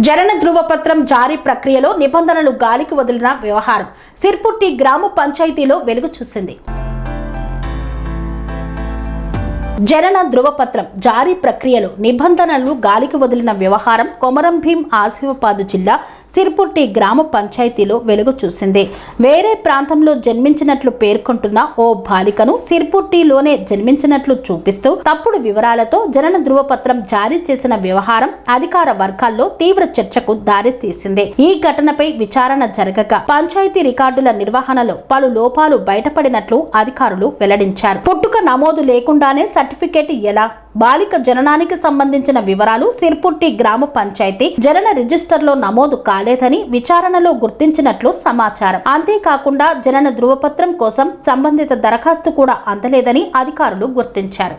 జనన ధృవపత్రం జారీ ప్రక్రియలో నిబంధనలు గాలికి వదిలిన వ్యవహారం సిర్పుట్టి గ్రామ పంచాయతీలో వెలుగు చూసింది. జనన ధృవపత్రం జారీ ప్రక్రియలో నిబంధనలు గాలికి వదిలిన వ్యవహారం కొమరం భీం ఆసిఫాబాద్ జిల్లా సిర్పుట్టి గ్రామ పంచాయతీలో వెలుగు చూసింది. వేరే ప్రాంతంలో జన్మించినట్లు పేర్కొంటున్న ఓ బాలికను సిర్పుట్టిలోనే జన్మించినట్లు చూపిస్తూ తప్పుడు వివరాలతో జనన ధృవపత్రం జారీ చేసిన వ్యవహారం అధికార వర్గాల్లో తీవ్ర చర్చకు దారితీసింది. ఈ ఘటనపై విచారణ జరగగా పంచాయతీ రికార్డుల నిర్వహణలో పలు లోపాలు బయటపడినట్లు అధికారులు వెల్లడించారు. పుట్టుక నమోదు లేకుండానే సర్టిఫికేట్ ఎలా? బాలిక జననానికి సంబంధించిన వివరాలు సిర్పుట్టి గ్రామ పంచాయతీ జనన రిజిస్టర్లో నమోదు కాలేదని విచారణలో గుర్తించినట్లు సమాచారం. అంతేకాకుండా జనన ధృవపత్రం కోసం సంబంధిత దరఖాస్తు కూడా అందలేదని అధికారులు గుర్తించారు.